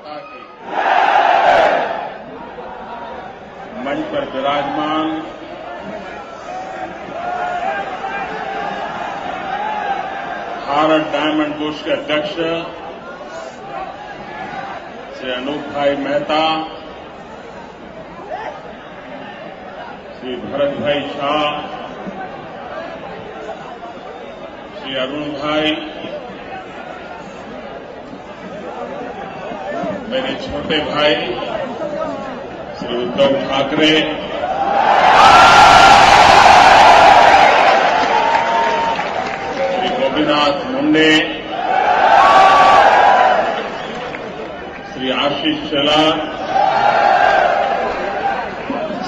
माता की। मंच पर विराजमान भारत डायमंड बुर्स के अध्यक्ष श्री अनूप भाई मेहता, श्री भरत भाई शाह, श्री अरुण भाई, मेरे छोटे भाई श्री उद्धव ठाकरे, श्री गोपीनाथ मुंडे, श्री आशीष शेलार,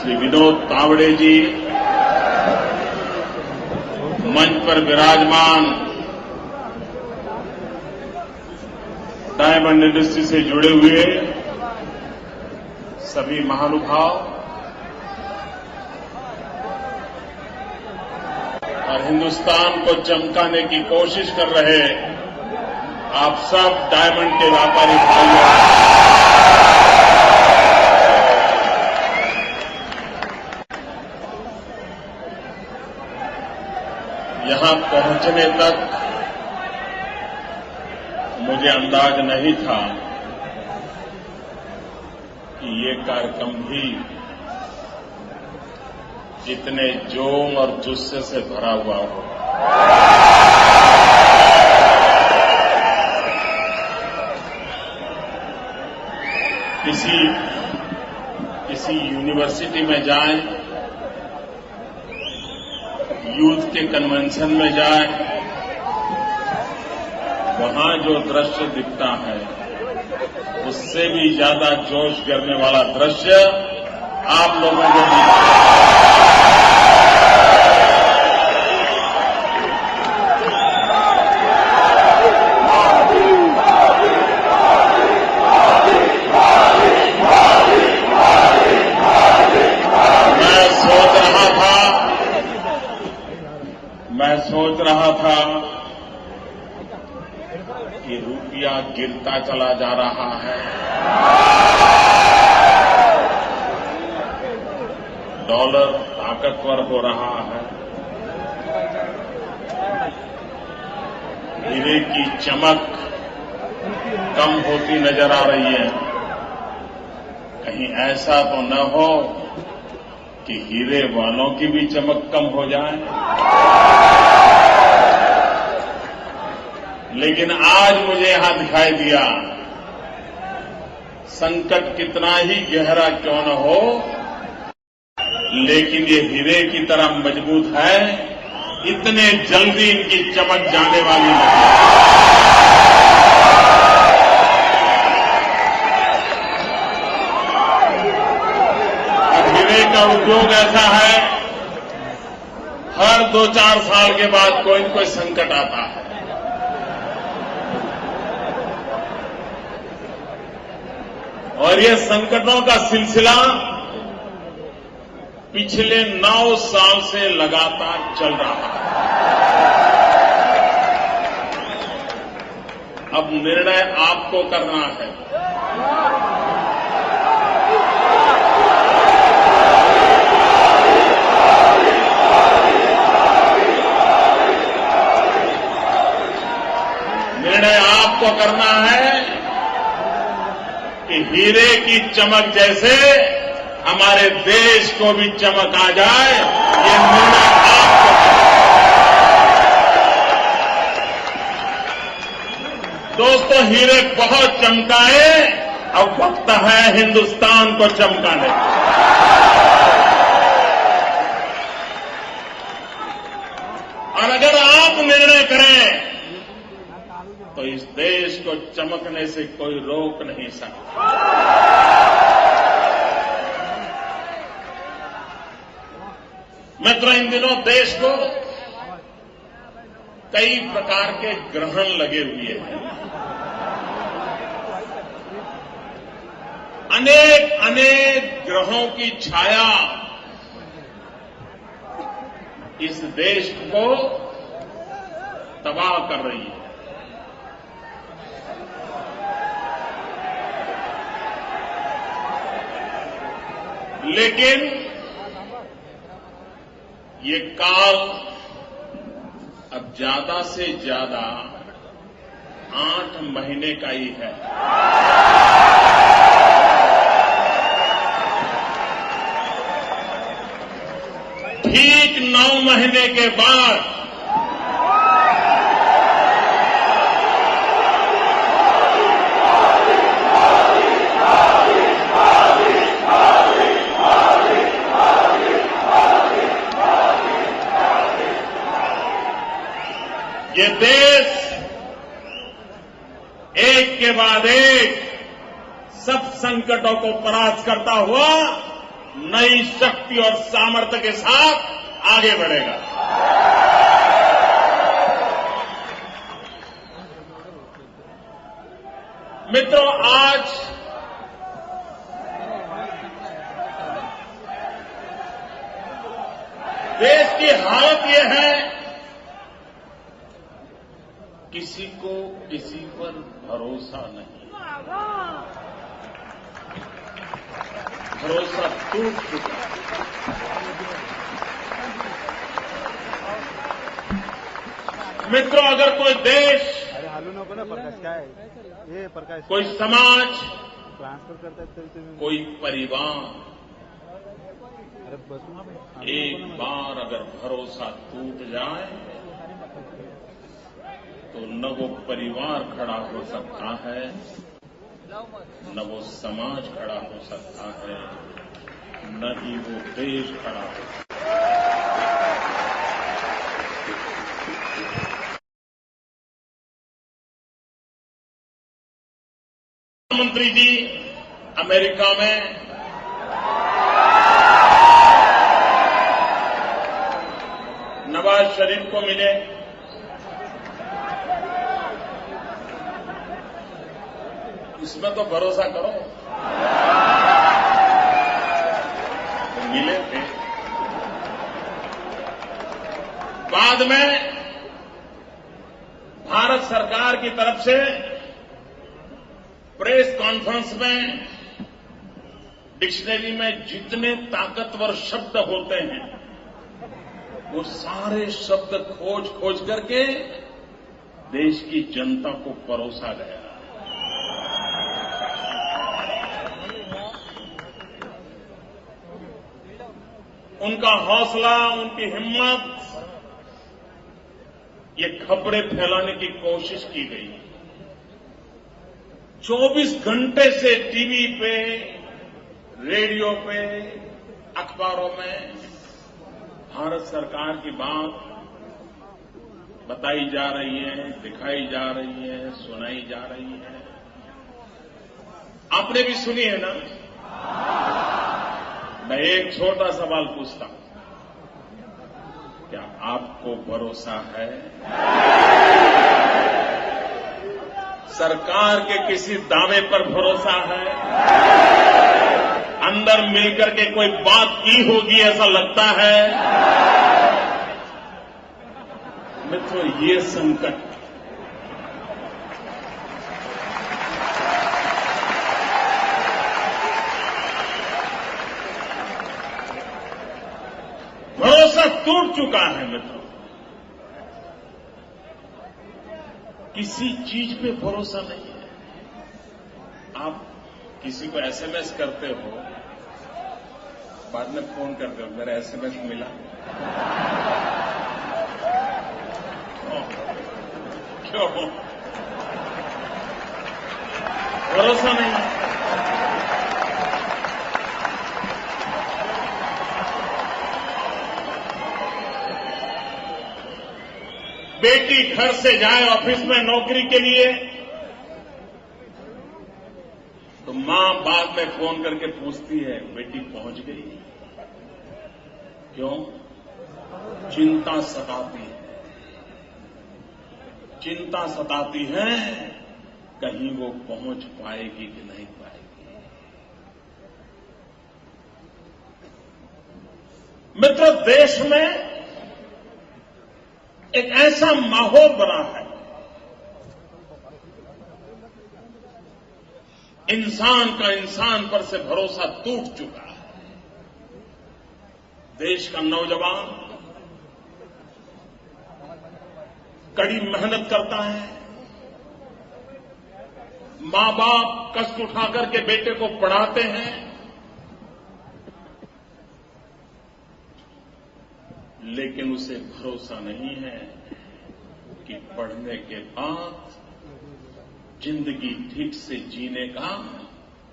श्री विनोद तावड़े जी, मंच पर विराजमान डायमंड इंडस्ट्री से जुड़े हुए सभी महानुभाव और हिंदुस्तान को चमकाने की कोशिश कर रहे आप सब डायमंड के व्यापारी भाइयों, यहां पहुंचने तक मुझे अंदाज नहीं था कि ये कार्यक्रम भी इतने जोम और जुस्से से भरा हुआ हो। किसी यूनिवर्सिटी में जाएं, यूथ के कन्वेंशन में जाएं, वहां जो दृश्य दिखता है उससे भी ज्यादा जोश गिरने वाला दृश्य आप लोगों को दिखता है। मैं सोच रहा था कि रुपया गिरता चला जा रहा है, डॉलर ताकतवर हो रहा है, हीरे की चमक कम होती नजर आ रही है। कहीं ऐसा तो न हो कि हीरे वालों की भी चमक कम हो जाए। लेकिन आज मुझे यहां दिखाई दिया, संकट कितना ही गहरा क्यों न हो, लेकिन ये हीरे की तरह मजबूत है, इतने जल्दी इनकी चमक जाने वाली नहीं। और हीरे का उद्योग ऐसा है, हर 2-4 साल के बाद कोई न कोई संकट आता है। और ये संकटों का सिलसिला पिछले 9 साल से लगातार चल रहा है। अब निर्णय आपको करना है। निर्णय आपको करना है कि हीरे की चमक जैसे हमारे देश को भी चमक आ जाए, ये निर्णय आपको दोस्तों, हीरे बहुत चमकाए, अब वक्त है हिंदुस्तान को चमकाने का। और अगर आप निर्णय करें तो इस देश को चमकने से कोई रोक नहीं सकता। मित्रों, इन दिनों देश को कई प्रकार के ग्रहण लगे हुए हैं। अनेक ग्रहों की छाया इस देश को तबाह कर रही है। लेकिन ये काल अब ज्यादा से ज्यादा 8 महीने का ही है। ठीक 9 महीने के बाद ये देश एक के बाद एक सब संकटों को परास्त करता हुआ नई शक्ति और सामर्थ्य के साथ आगे बढ़ेगा। मित्रों, आज देश की हालत यह है, किसी को किसी पर भरोसा नहीं, भरोसा टूट चुका। मित्रों, अगर कोई देश, कोई समाज, कोई परिवार एक बार अगर भरोसा टूट जाए तो न वो परिवार खड़ा हो सकता है, न वो समाज खड़ा हो सकता है, न ही वो देश खड़ा हो सकता है। प्रधानमंत्री जी अमेरिका में नवाज शरीफ को मिले। इसमें तो भरोसा करो, तो मिले थे। बाद में भारत सरकार की तरफ से प्रेस कॉन्फ्रेंस में डिक्शनरी में जितने ताकतवर शब्द होते हैं वो सारे शब्द खोज खोज करके देश की जनता को परोसा गया। उनका हौसला, उनकी हिम्मत, ये खबरें फैलाने की कोशिश की गई। 24 घंटे से टीवी पे, रेडियो पे, अखबारों में भारत सरकार की बात बताई जा रही है, दिखाई जा रही है, सुनाई जा रही है। आपने भी सुनी है ना? मैं एक छोटा सवाल पूछता हूं, क्या आपको भरोसा है? सरकार के किसी दावे पर भरोसा है? अंदर मिलकर के कोई बात की होगी ऐसा लगता है? मित्रों, ये संकट भरोसा टूट चुका है। मित्रों, किसी चीज पे भरोसा नहीं है। आप किसी को एसएमएस करते हो, बाद में फोन करते हो, मेरा एसएमएस मिला, क्यों? भरोसा नहीं है। बेटी घर से जाए ऑफिस में नौकरी के लिए तो मां बाद में फोन करके पूछती है, बेटी पहुंच गई? क्यों? चिंता सताती है, चिंता सताती है कहीं वो पहुंच पाएगी कि नहीं पाएगी। मित्रों, देश में एक ऐसा माहौल बना है, इंसान का इंसान पर से भरोसा टूट चुका है। देश का नौजवान कड़ी मेहनत करता है, मां बाप कष्ट उठाकर के बेटे को पढ़ाते हैं, लेकिन उसे भरोसा नहीं है कि पढ़ने के बाद जिंदगी ठीक से जीने का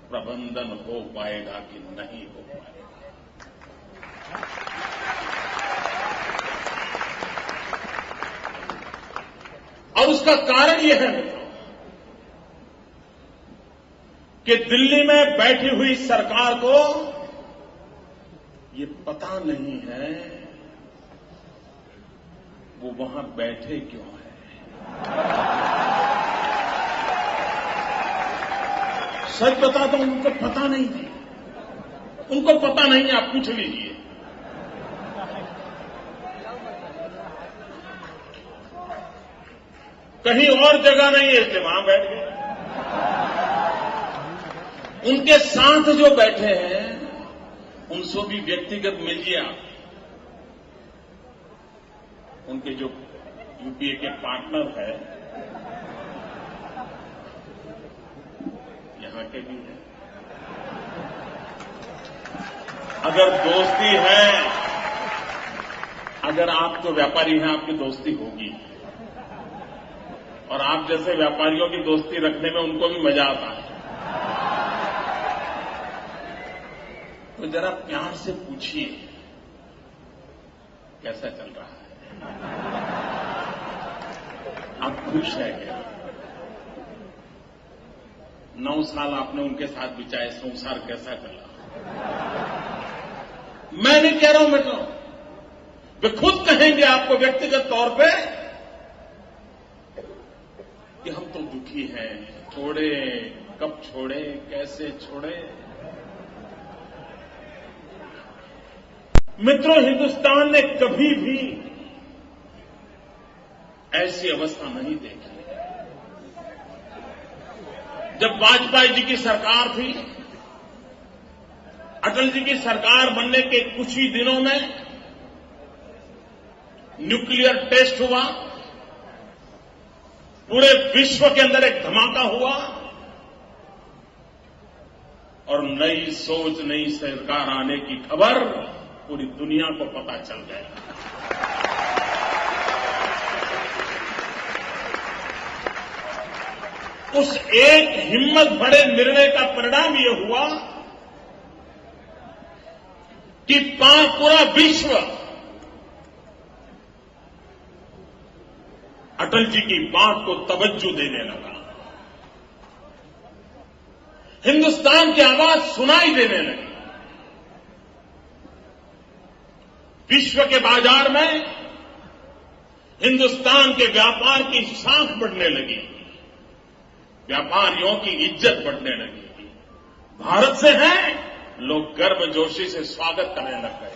प्रबंधन हो पाएगा कि नहीं हो पाएगा। और उसका कारण यह है मित्रों कि दिल्ली में बैठी हुई सरकार को ये पता नहीं है वो वहां बैठे क्यों है। सच बताता हूं, उनको पता नहीं थी, उनको पता नहीं, आप पूछ लीजिए। कहीं और जगह नहीं है इसलिए वहां बैठ गए। उनके साथ जो बैठे हैं उनसे भी व्यक्तिगत मिलिए आप। उनके जो यूपीए के पार्टनर है, यहां के भी हैं। अगर दोस्ती है, अगर आप तो व्यापारी हैं, आपकी दोस्ती होगी, और आप जैसे व्यापारियों की दोस्ती रखने में उनको भी मजा आता है। तो जरा प्यार से पूछिए कैसा चल रहा है, आप खुश हैं क्या? 9 साल आपने उनके साथ बिताए, संसार कैसा चला? मैं नहीं कह रहा हूं मित्रों, वे खुद कहेंगे आपको व्यक्तिगत तौर पे कि हम तो दुखी हैं, छोड़े, कब छोड़े, कैसे छोड़े। मित्रों, हिंदुस्तान ने कभी भी ऐसी अवस्था नहीं देखी। जब वाजपेयी जी की सरकार थी, अटल जी की सरकार बनने के कुछ ही दिनों में न्यूक्लियर टेस्ट हुआ, पूरे विश्व के अंदर एक धमाका हुआ और नई सोच, नई सरकार आने की खबर पूरी दुनिया को पता चल गया। उस एक हिम्मत भरे निर्णय का परिणाम यह हुआ कि पूरा विश्व अटल जी की बात को तवज्जो देने लगा, हिंदुस्तान की आवाज सुनाई देने लगी। विश्व के बाजार में हिंदुस्तान के व्यापार की साख बढ़ने लगी, व्यापारियों की इज्जत बढ़ने लगी। भारत से हैं, लोग गर्मजोशी से स्वागत करने लग गए।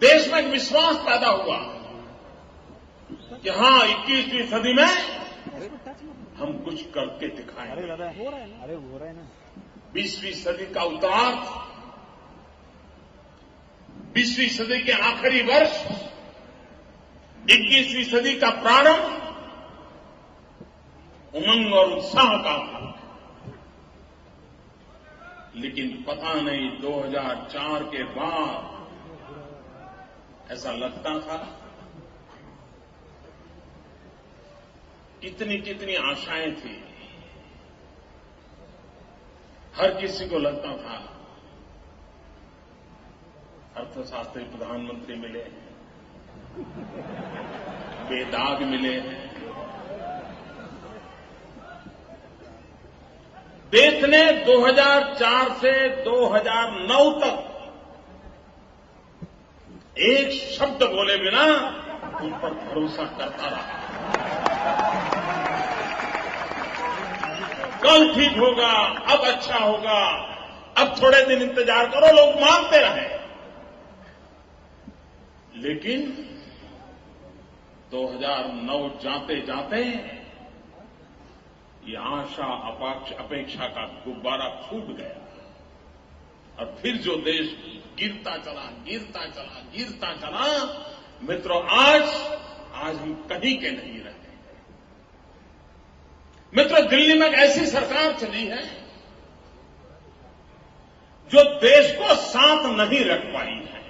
देश में एक विश्वास पैदा हुआ कि हां, 21वीं सदी में हम कुछ करके दिखाएंगे। 20वीं सदी का उत्तरार्ध, 20वीं सदी के आखिरी वर्ष, 21वीं सदी का प्रारंभ उमंग और उत्साह का था। लेकिन पता नहीं 2004 के बाद ऐसा लगता था, कितनी कितनी आशाएं थी, हर किसी को लगता था अर्थशास्त्री प्रधानमंत्री मिले, बेदाग मिले हैं। देश ने 2004 से 2009 तक एक शब्द बोले बिना उन पर भरोसा करता रहा। कल ठीक होगा, अब अच्छा होगा, अब थोड़े दिन इंतजार करो, लोग मानते रहे। लेकिन 2009 जाते जाते ये आशा अपेक्षा का गुब्बारा फूट गया और फिर जो देश गिरता चला मित्रों, आज हम कहीं के नहीं रहे। मित्रों, दिल्ली में एक ऐसी सरकार चली है जो देश को साथ नहीं रख पाई है।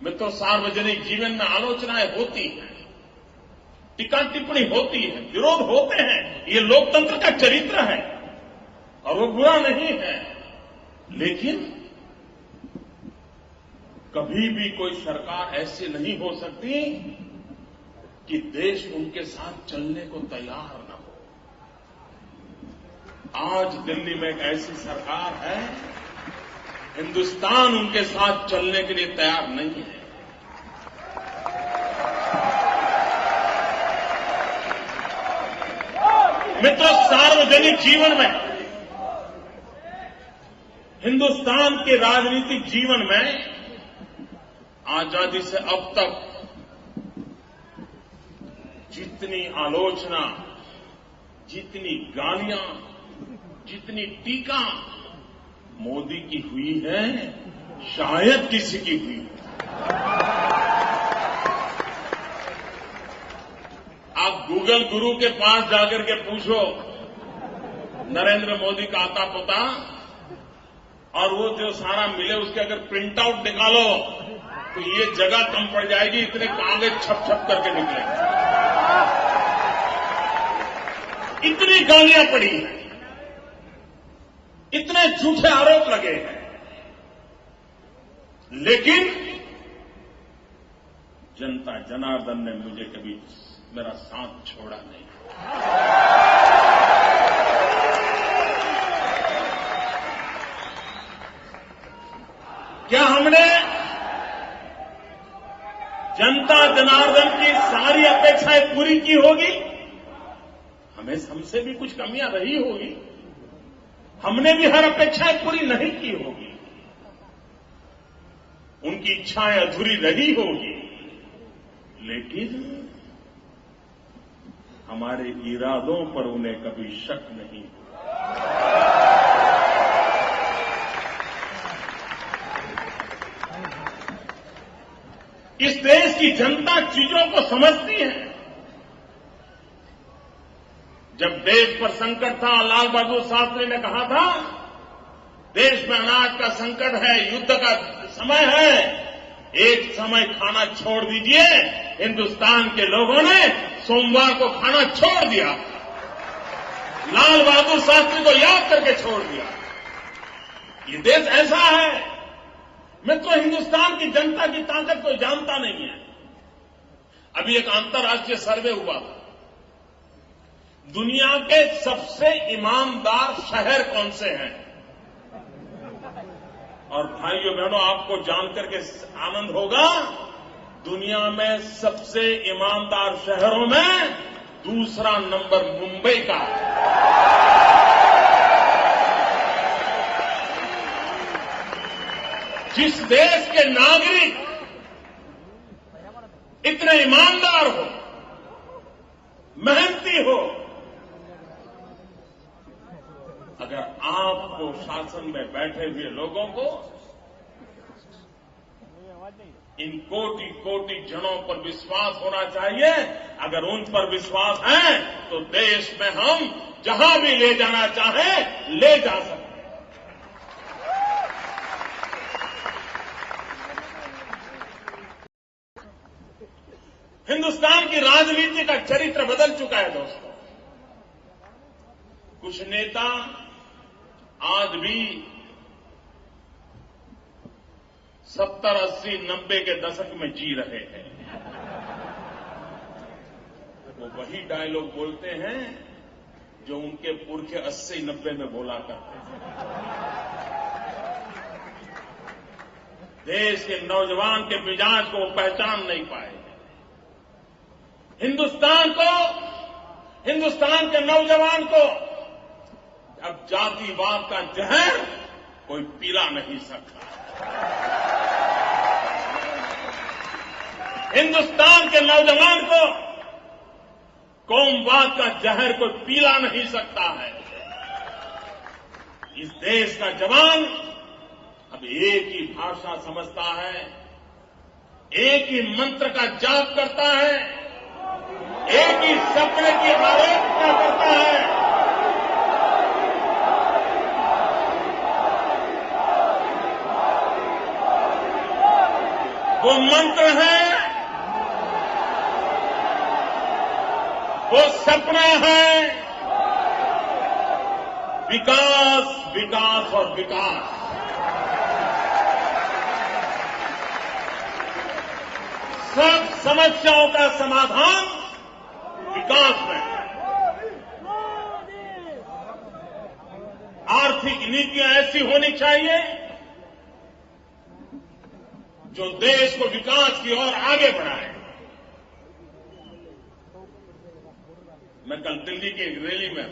मित्रों, सार्वजनिक जीवन में आलोचनाएं होती हैं, टीका टिप्पणी होती है, विरोध होते हैं, ये लोकतंत्र का चरित्र है और वो बुरा नहीं है। लेकिन कभी भी कोई सरकार ऐसी नहीं हो सकती कि देश उनके साथ चलने को तैयार न हो। आज दिल्ली में एक ऐसी सरकार है, हिंदुस्तान उनके साथ चलने के लिए तैयार नहीं है। मित्रों, सार्वजनिक जीवन में, हिंदुस्तान के राजनीतिक जीवन में आजादी से अब तक जितनी आलोचना, जितनी गालियां, जितनी टीका मोदी की हुई है, शायद किसी की हुई है। आप गूगल गुरु के पास जाकर के पूछो नरेंद्र मोदी का आता पता, और वो जो सारा मिले उसके अगर प्रिंट आउट निकालो तो ये जगह कम पड़ जाएगी, इतने कागज छप करके निकलेंगे। इतनी गालियां पड़ी हैं, इतने झूठे आरोप लगे हैं, लेकिन जनता जनार्दन ने मुझे कभी मेरा साथ छोड़ा नहीं। क्या हमने जनता जनार्दन की सारी अपेक्षाएं पूरी की होगी? हमसे भी कुछ कमियां रही होगी, हमने भी हर अपेक्षाएं पूरी नहीं की होगी, उनकी इच्छाएं अधूरी रही होगी, लेकिन हमारे इरादों पर उन्हें कभी शक नहीं हुआ। इस देश की जनता चीजों को समझती है। जब देश पर संकट था, लाल बहादुर शास्त्री ने कहा था, देश में अनाज का संकट है, युद्ध का समय है, एक समय खाना छोड़ दीजिए। हिंदुस्तान के लोगों ने सोमवार को खाना छोड़ दिया, लाल बहादुर शास्त्री को याद करके छोड़ दिया। ये देश ऐसा है। मित्रों, हिंदुस्तान की जनता की ताकत कोई जानता नहीं है। अभी एक अंतर्राष्ट्रीय सर्वे हुआ था, दुनिया के सबसे ईमानदार शहर कौन से हैं, और भाइयों बहनों, आपको जानकर के आनंद होगा, दुनिया में सबसे ईमानदार शहरों में दूसरा नंबर मुंबई का है। जिस देश के नागरिक इतने ईमानदार हो, मेहनती हो, अगर आपको शासन में बैठे हुए लोगों को इन कोटि कोटि जनों पर विश्वास होना चाहिए। अगर उन पर विश्वास है तो देश में हम जहां भी ले जाना चाहें ले जा सकते हैं। हिंदुस्तान की राजनीति का चरित्र बदल चुका है दोस्तों। कुछ नेता आज भी 70, 80, 90 के दशक में जी रहे हैं। वो वही डायलॉग बोलते हैं जो उनके पुरखे 80, 90 में बोला करते थे। देश के नौजवान के मिजाज को वो पहचान नहीं पाए। हिंदुस्तान के नौजवान को अब जातिवाद का जहर कोई पिला नहीं सकता। हिंदुस्तान के नौजवान को कौमवाद का जहर कोई पीला नहीं सकता है। इस देश का जवान अब एक ही भाषा समझता है, एक ही मंत्र का जाप करता है, एक ही सपने की आराधना करता है। वो मंत्र है, वो सपना है, विकास, विकास और विकास। सब समस्याओं का समाधान विकास में। आर्थिक नीतियां ऐसी होनी चाहिए जो देश को विकास की ओर आगे बढ़ाए। मैं कल दिल्ली की एक रैली में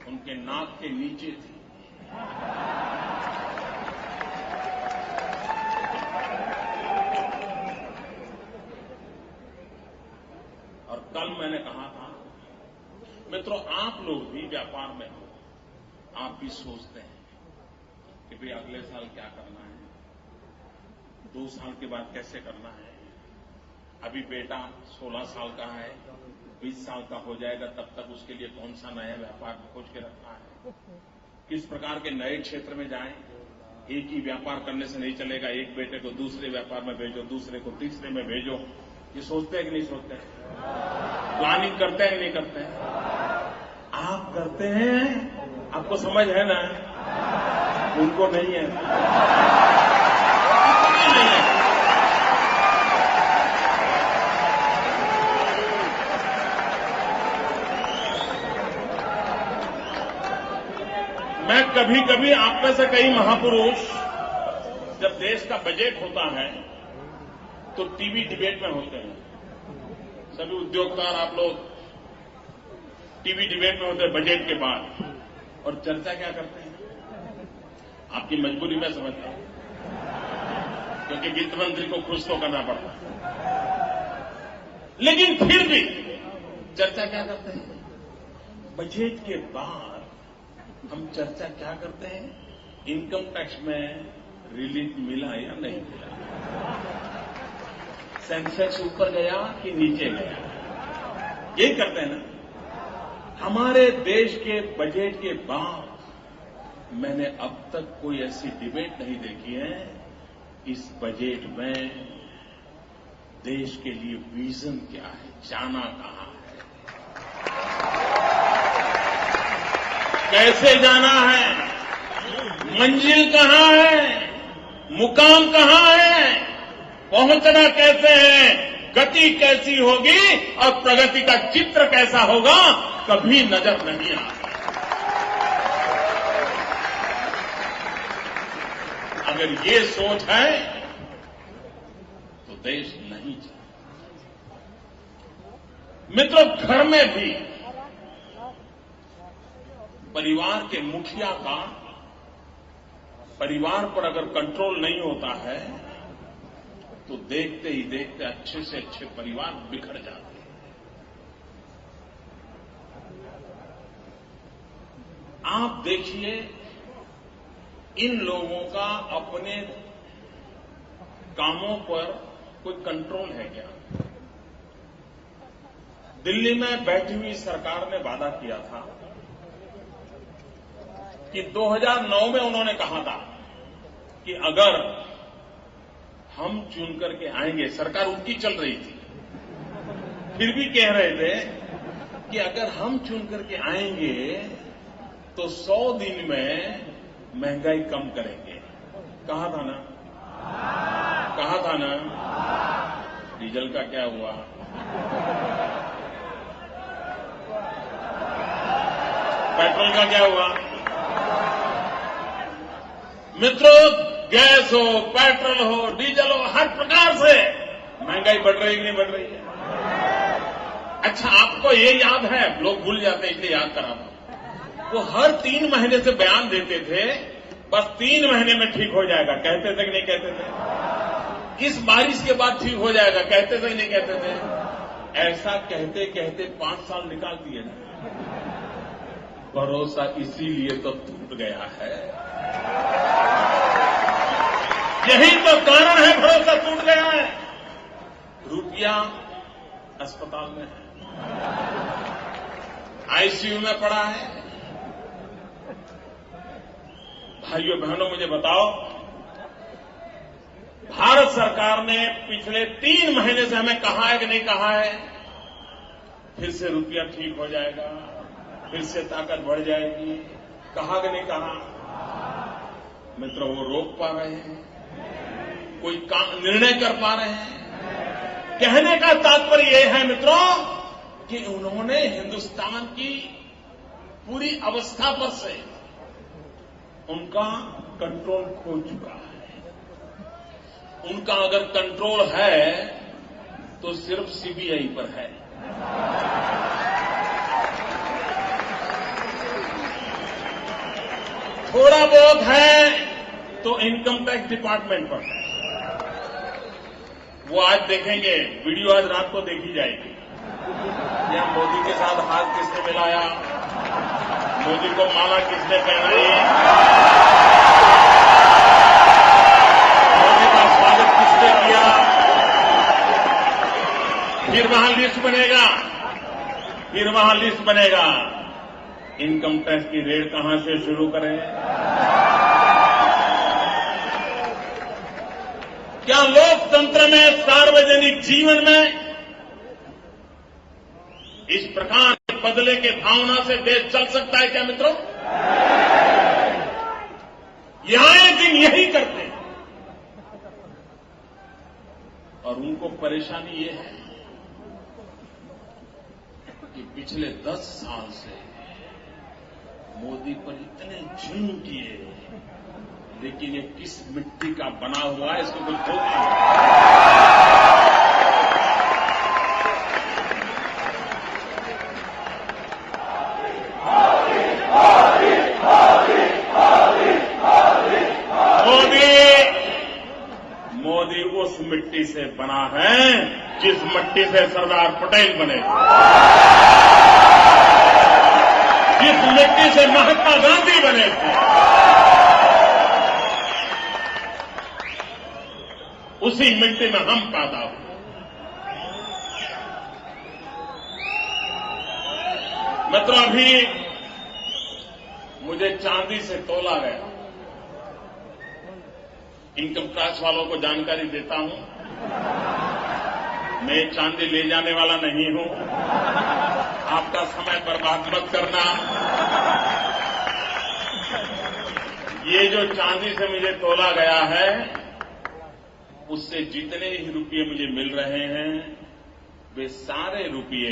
उनके नाक के नीचे थी। और कल मैंने कहा था, मित्रों, आप लोग भी व्यापार में हो, आप भी सोचते हैं कि भाई अगले साल क्या करना है, 2 साल के बाद कैसे करना है। अभी बेटा 16 साल का है, 20 साल का हो जाएगा, तब तक उसके लिए कौन सा नया व्यापार खोज के रखना है, किस प्रकार के नए क्षेत्र में जाएं। एक ही व्यापार करने से नहीं चलेगा, एक बेटे को दूसरे व्यापार में भेजो, दूसरे को तीसरे में भेजो। ये सोचते हैं कि नहीं सोचते हैं? प्लानिंग करते हैं कि नहीं करते हैं? आप करते हैं, आपको समझ है ना, उनको नहीं है। नहीं है। मैं कभी कभी आप में से कई महापुरुष जब देश का बजट होता है तो टीवी डिबेट में होते हैं। सभी उद्योगकार आप लोग टीवी डिबेट में होते हैं बजट के बाद, और चर्चा क्या करते हैं? आपकी मजबूरी में समझता हूं, क्योंकि वित्त मंत्री को खुश तो करना पड़ता है, लेकिन फिर भी चर्चा क्या करते हैं? बजट के बाद हम चर्चा क्या करते हैं? इनकम टैक्स में रिलीफ मिला या नहीं मिला, सेंसेक्स ऊपर गया कि नीचे गया, यही करते हैं ना। हमारे देश के बजट के बाद मैंने अब तक कोई ऐसी डिबेट नहीं देखी है, इस बजट में देश के लिए विजन क्या है, जाना कहां है, कैसे जाना है, मंजिल कहां है, मुकाम कहां है, पहुंचना कैसे है, गति कैसी होगी और प्रगति का चित्र कैसा होगा, कभी नजर नहीं आता। अगर ये सोच है तो देश नहीं चलेगा। मित्रों, घर में भी परिवार के मुखिया का परिवार पर अगर कंट्रोल नहीं होता है तो देखते ही देखते अच्छे से अच्छे परिवार बिखर जाते हैं। आप देखिए, इन लोगों का अपने कामों पर कोई कंट्रोल है क्या? दिल्ली में बैठी हुई सरकार ने वादा किया था कि 2009 में उन्होंने कहा था कि अगर हम चुन करके आएंगे, सरकार उनकी चल रही थी, फिर भी कह रहे थे कि अगर हम चुन करके आएंगे तो 100 दिन में महंगाई कम करेंगे। कहा था ना, कहा था ना। डीजल का क्या हुआ? पेट्रोल का क्या हुआ? मित्रों, गैस हो, पेट्रोल हो, डीजल हो, हर प्रकार से महंगाई बढ़ रही है कि नहीं बढ़ रही है? अच्छा, आपको ये याद है, लोग भूल जाते हैं इसलिए याद करा दो, वो हर 3 महीने से बयान देते थे, बस 3 महीने में ठीक हो जाएगा। कहते थे कि नहीं कहते थे? इस बारिश के बाद ठीक हो जाएगा, कहते थे नहीं कहते थे? ऐसा कहते कहते 5 साल निकाल दिए ना। भरोसा इसीलिए तो टूट गया है, यही तो कारण है भरोसा टूट गया है। रुपया अस्पताल में है, आईसीयू में पड़ा है। भाइयों बहनों मुझे बताओ, भारत सरकार ने पिछले 3 महीने से हमें कहा है कि नहीं कहा है फिर से रुपया ठीक हो जाएगा, फिर से ताकत बढ़ जाएगी? कहा कि नहीं कहा? मित्रों, वो रोक पा रहे हैं? कोई निर्णय कर पा रहे हैं? कहने का तात्पर्य यह है मित्रों कि उन्होंने हिंदुस्तान की पूरी अवस्था पर से उनका कंट्रोल खो चुका है। उनका अगर कंट्रोल है तो सिर्फ सीबीआई पर है। थोड़ा बहुत है तो इनकम टैक्स डिपार्टमेंट पर है। वो आज देखेंगे, वीडियो आज रात को देखी जाएगी। या मोदी के साथ हाथ किसने मिलाया, मोदी को माला किसने पहनाई, मोदी का स्वागत किसने किया, फिर वहां लिस्ट बनेगा, फिर वहां लिस्ट बनेगा। इनकम टैक्स की रेड कहां से शुरू करें? क्या लोकतंत्र में, सार्वजनिक जीवन में इस प्रकार के बदले के भावना से देश चल सकता है क्या मित्रों? ये आए दिन यही करते हैं और उनको परेशानी ये है कि पिछले 10 साल से मोदी पर इतने जुल्म किए, लेकिन ये किस मिट्टी का बना हुआ है इसको कोई खोज नहीं। मोदी उस मिट्टी से बना है जिस मिट्टी से सरदार पटेल बने, जिस मिट्टी से महात्मा गांधी बने थे, उसी मिट्टी में हम पैदा हुए। मित्रों, अभी मुझे चांदी से तोला गया। इनकम टैक्स वालों को जानकारी देता हूं, मैं चांदी ले जाने वाला नहीं हूं, आपका समय बर्बाद मत करना। ये जो चांदी से मुझे तोला गया है, उससे जितने ही रुपये मुझे मिल रहे हैं, वे सारे रुपये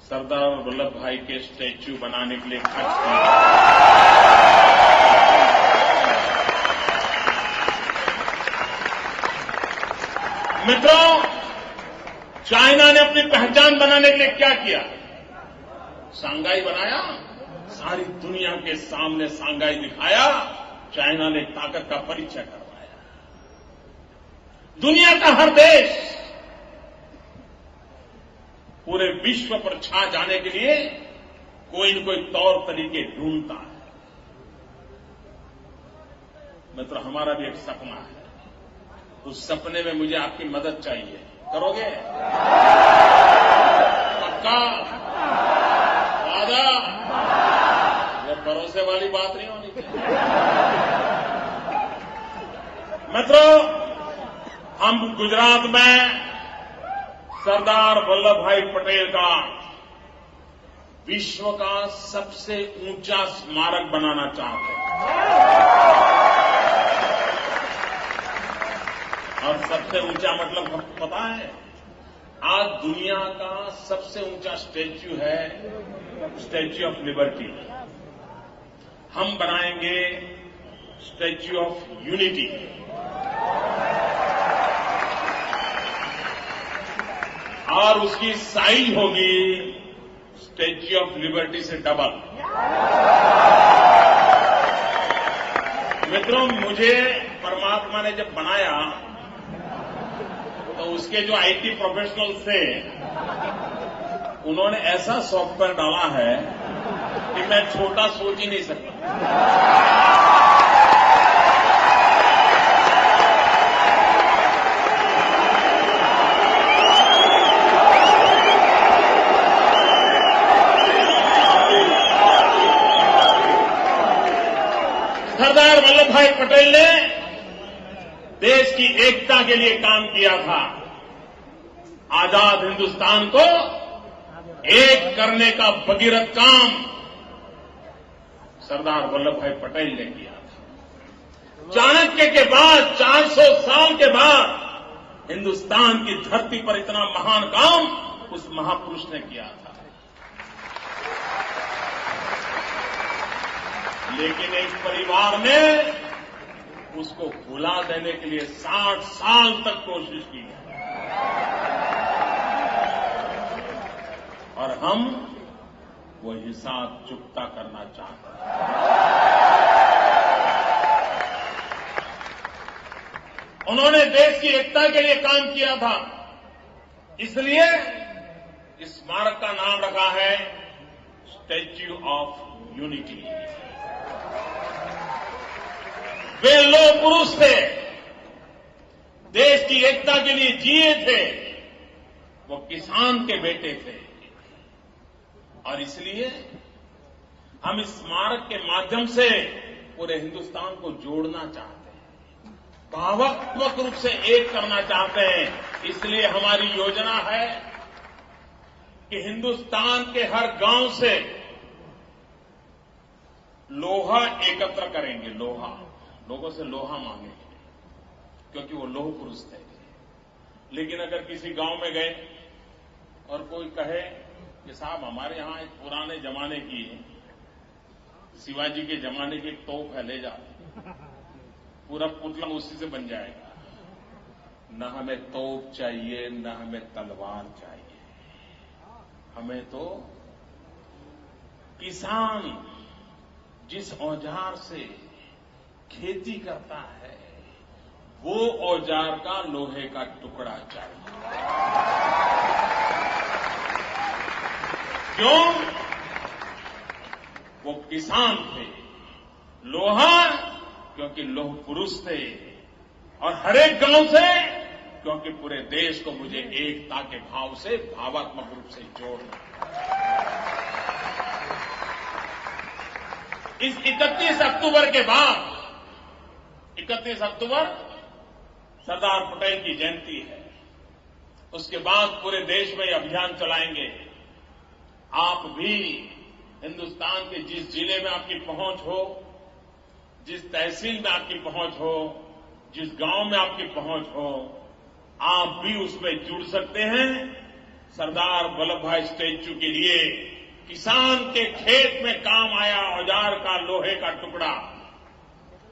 सरदार वल्लभ भाई के स्टैच्यू बनाने के लिए खर्च किए। मित्रों, चाइना ने अपनी पहचान बनाने के लिए क्या किया? सांघाई बनाया, सारी दुनिया के सामने सांघाई दिखाया, चाइना ने ताकत का परिचय करवाया। दुनिया का हर देश पूरे विश्व पर छा जाने के लिए कोई न कोई तौर तरीके ढूंढता है। मित्रों, हमारा भी एक सपना है, उस सपने में मुझे आपकी मदद चाहिए। करोगे? पक्का? वादा? ये भरोसे वाली बात नहीं होनी चाहिए। मित्रों, हम गुजरात में सरदार वल्लभ भाई पटेल का विश्व का सबसे ऊंचा स्मारक बनाना चाहते हैं। और सबसे ऊंचा मतलब हमको पता है, आज दुनिया का सबसे ऊंचा स्टैच्यू है स्टैच्यू ऑफ लिबर्टी। हम बनाएंगे स्टैच्यू ऑफ यूनिटी। और उसकी साइज होगी स्टैच्यू ऑफ लिबर्टी से डबल। मित्रों, मुझे परमात्मा ने जब बनाया तो उसके जो आईटी प्रोफेशनल्स थे उन्होंने ऐसा सॉफ्टवेयर डाला है कि मैं छोटा सोच ही नहीं सकता। सरदार वल्लभ भाई पटेल ने देश की एकता के लिए काम किया था। आजाद हिंदुस्तान को एक करने का भगीरथ काम सरदार वल्लभ भाई पटेल ने किया था। चाणक्य के बाद 400 साल के बाद हिंदुस्तान की धरती पर इतना महान काम उस महापुरुष ने किया था। लेकिन एक परिवार ने उसको भुला देने के लिए 60 साल तक कोशिश की और हम वो हिसाब चुकता करना चाहते हैं। उन्होंने देश की एकता के लिए काम किया था, इसलिए इस स्मारक का नाम रखा है स्टैच्यू ऑफ यूनिटी। वे लोह पुरुष थे, देश की एकता के लिए जिए थे, वो किसान के बेटे थे और इसलिए हम इस स्मारक के माध्यम से पूरे हिंदुस्तान को जोड़ना चाहते हैं, भावनात्मक रूप से एक करना चाहते हैं। इसलिए हमारी योजना है कि हिंदुस्तान के हर गांव से लोहा एकत्र करेंगे, लोगों से लोहा मांगेंगे, क्योंकि वो लोह पुरुष थे। लेकिन अगर किसी गांव में गए और कोई कहे कि साहब हमारे यहां एक पुराने जमाने की शिवाजी के जमाने की एक तोप है, ले जाओ, पूरा पुतला उसी से बन जाएगा। न हमें तोप चाहिए, न हमें तलवार चाहिए, हमें तो किसान जिस औजार से खेती करता है वो औजार का लोहे का टुकड़ा चाहिए। क्यों? वो किसान थे, लोहा क्योंकि लोह पुरुष थे, और हर एक गांव से क्योंकि पूरे देश को मुझे एकता के भाव से भावात्मक रूप से जोड़ना। इस 31 अक्टूबर के बाद, 31 अक्टूबर सरदार पटेल की जयंती है, उसके बाद पूरे देश में अभियान चलाएंगे। आप भी हिंदुस्तान के जिस जिले में आपकी पहुंच हो, जिस तहसील में आपकी पहुंच हो, जिस गांव में आपकी पहुंच हो, आप भी उसमें जुड़ सकते हैं। सरदार वल्लभ भाई स्टैच्यू के लिए किसान के खेत में काम आया औजार का लोहे का टुकड़ा,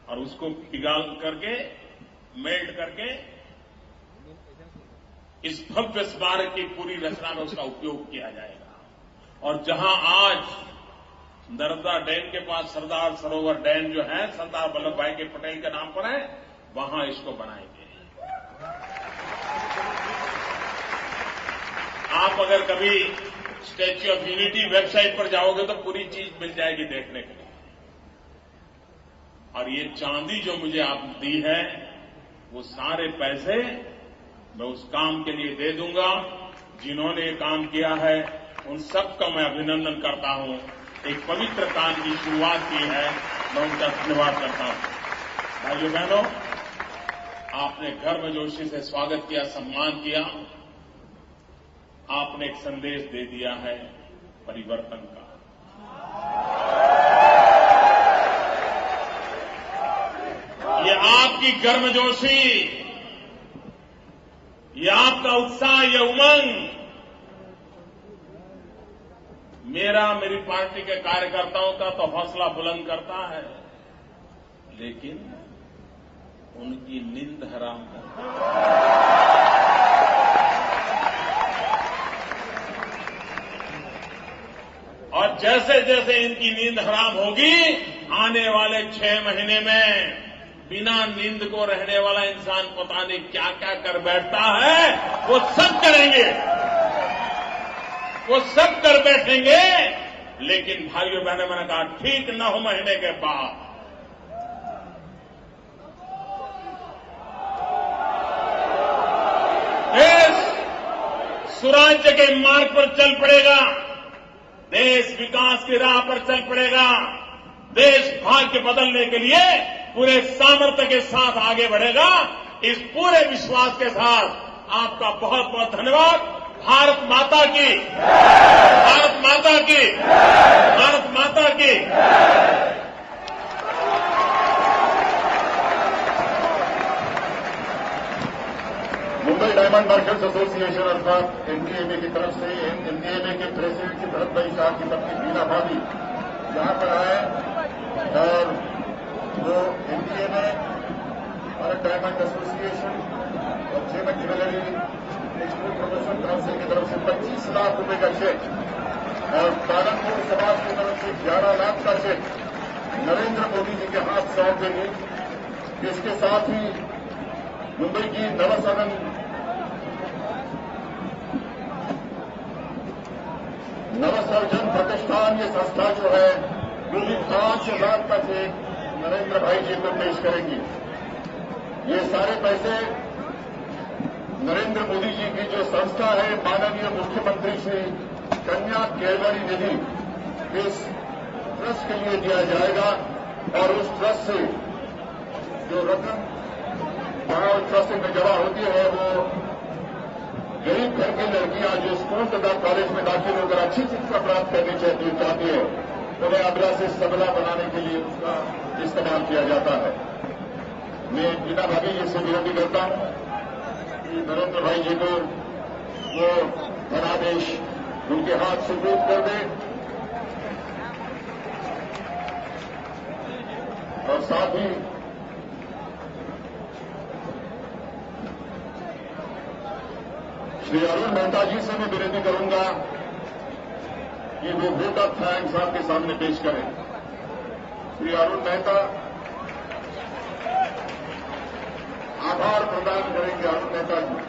और उसको पिघाल करके, मेल्ट करके इस भव्य स्मारक की पूरी रचना में उसका उपयोग किया जाएगा। और जहां आज नर्मदा डैम के पास सरदार सरोवर डैम जो है सरदार वल्लभ भाई के पटेल के नाम पर है, वहां इसको बनाएंगे। आप अगर कभी स्टैच्यू ऑफ यूनिटी वेबसाइट पर जाओगे तो पूरी चीज मिल जाएगी देखने के लिए। और ये चांदी जो मुझे आपने दी है, वो सारे पैसे मैं उस काम के लिए दे दूंगा। जिन्होंने ये काम किया है उन सबका मैं अभिनंदन करता हूं। एक पवित्र काम की शुरुआत की है, मैं उनका धन्यवाद करता हूं। भाइयों बहनों, आपने गर्मजोशी से स्वागत किया, सम्मान किया, आपने एक संदेश दे दिया है परिवर्तन का। ये आपकी गर्मजोशी, ये आपका उत्साह, ये उमंग मेरी पार्टी के कार्यकर्ताओं का तो हौसला बुलंद करता है, लेकिन उनकी नींद हराम करता है। और जैसे जैसे इनकी नींद हराम होगी, आने वाले 6 महीने में बिना नींद को रहने वाला इंसान पता नहीं क्या क्या कर बैठता है, वो सब करेंगे, वो सब कर बैठेंगे। लेकिन भाइयों बहनों, मैंने कहा ठीक 9 महीने के बाद देश सुराज्य के मार्ग पर चल पड़ेगा, देश विकास की राह पर चल पड़ेगा, देश भाग्य बदलने के लिए पूरे सामर्थ्य के साथ आगे बढ़ेगा। इस पूरे विश्वास के साथ आपका बहुत बहुत धन्यवाद। भारत माता की, भारत माता की, भारत माता की। मुंबई डायमंड मार्केट्स एसोसिएशन अर्थात एनडीएमए की तरफ से एनडीएमए के प्रेसिडेंट की भरत भाई शाह की पत्नी बीना भाभी यहां पर आए और वो एनडीएमए भारत डायमंड एसोसिएशन और जेमन ज्वेलरी एक्सपोर्ट प्रमोशन काउंसिल की तरफ से 25 लाख रुपए का चेक और पालनपुर समाज की तरफ से 11 लाख का चेक नरेंद्र मोदी जी के हाथ सौंप देंगे। इसके साथ ही मुंबई की नवसर्जन प्रतिष्ठान ये संस्था जो है वो भी 5,000 का चेक नरेंद्र भाई जी को पेश करेंगी। ये सारे पैसे नरेंद्र मोदी जी की जो संस्था है माननीय मुख्यमंत्री श्री कन्या केळवरी निधि, इस ट्रस्ट के लिए दिया जाएगा और उस ट्रस्ट से जो रकम वहां ट्रस्ट में जमा होती है वो गरीब घर की लड़कियां जो स्कूल तथा कॉलेज में दाखिल होकर अच्छी शिक्षा प्राप्त करनी चाहती है उन्हें अबला से सबला बनाने के लिए उसका इस्तेमाल किया जाता है। मैं बिना भाभी जी से विनती करता हूं कि नरेंद्र भाई जी को वो धनादेश उनके हाथ सुपुर्द कर दे और साथ ही श्री अरुण मेहता जी से मैं विनती करूंगा कि वो वोट ऑफ थैंक्स आपके सामने पेश करें। श्री अरुण मेहता आभार प्रदान करेंगे। अरुण मेहता जी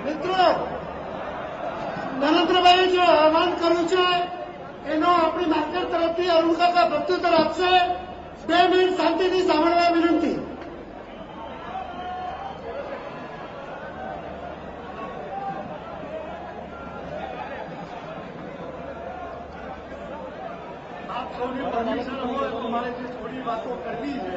મિત્રો નરેન્દ્રભાઈએ જે આહવાન કર્યું છે એનો આપણી માર્કેટ તરફથી અરુણ કાકા પ્રત્યુત્તર આપશે। 2 મિનિટ શાંતિથી સાંભળવા વિનંતી। आप સૌની પરમિશન હોય તો મારે જે થોડી વાતો કરવી છે।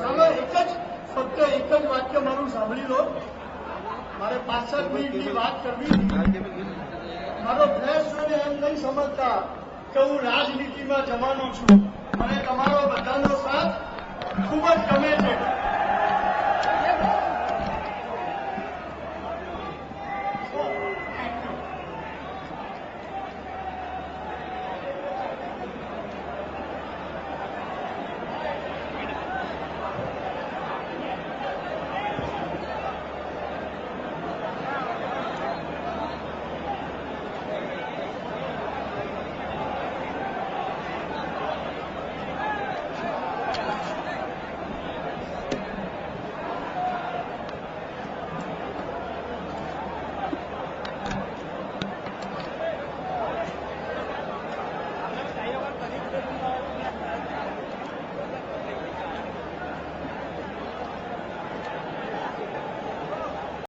ચાલો ફક્ત એક જ વાક્ય મારું સાંભળી લો। મારે 5-7 મિનિટની વાત કરવી હતી। મારો ફ્લેશ જોઈને એમ નહીં સમજતા કે હું રાજનીતિમાં જવાનો છું। મને તમારો બધાનો સાથ ખૂબ જ ગમે છે।